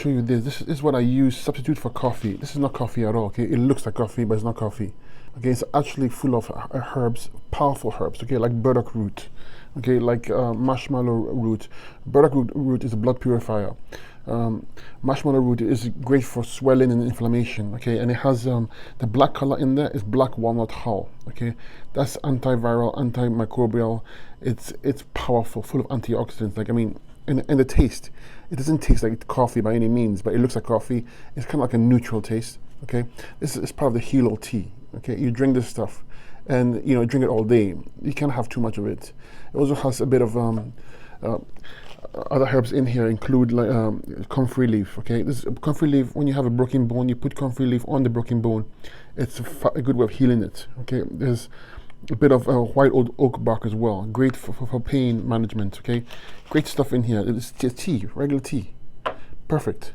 show you this. This is what I use substitute for coffee. This is not coffee at all. Okay, it looks like coffee, but it's not coffee. Okay, it's actually full of herbs, powerful herbs. Okay, like burdock root. Okay, like marshmallow root. Burdock root is a blood purifier. Marshmallow root is great for swelling and inflammation. Okay, and it has the black color in there is black walnut hull. Okay, that's antiviral, antimicrobial. It's powerful, full of antioxidants. Like, I mean, and the taste, it doesn't taste like coffee by any means, but it looks like coffee. It's kind of like a neutral taste. Okay, this is part of the Hilo tea. Okay, you drink this stuff, and you know, drink it all day. You can't have too much of it. It also has a bit of other herbs in here. Include like comfrey leaf. Okay, this comfrey leaf. When you have a broken bone, you put comfrey leaf on the broken bone. It's a good way of healing it. Okay, there's a bit of white oak bark as well. Great for pain management. Okay, great stuff in here. It's tea, regular tea. Perfect.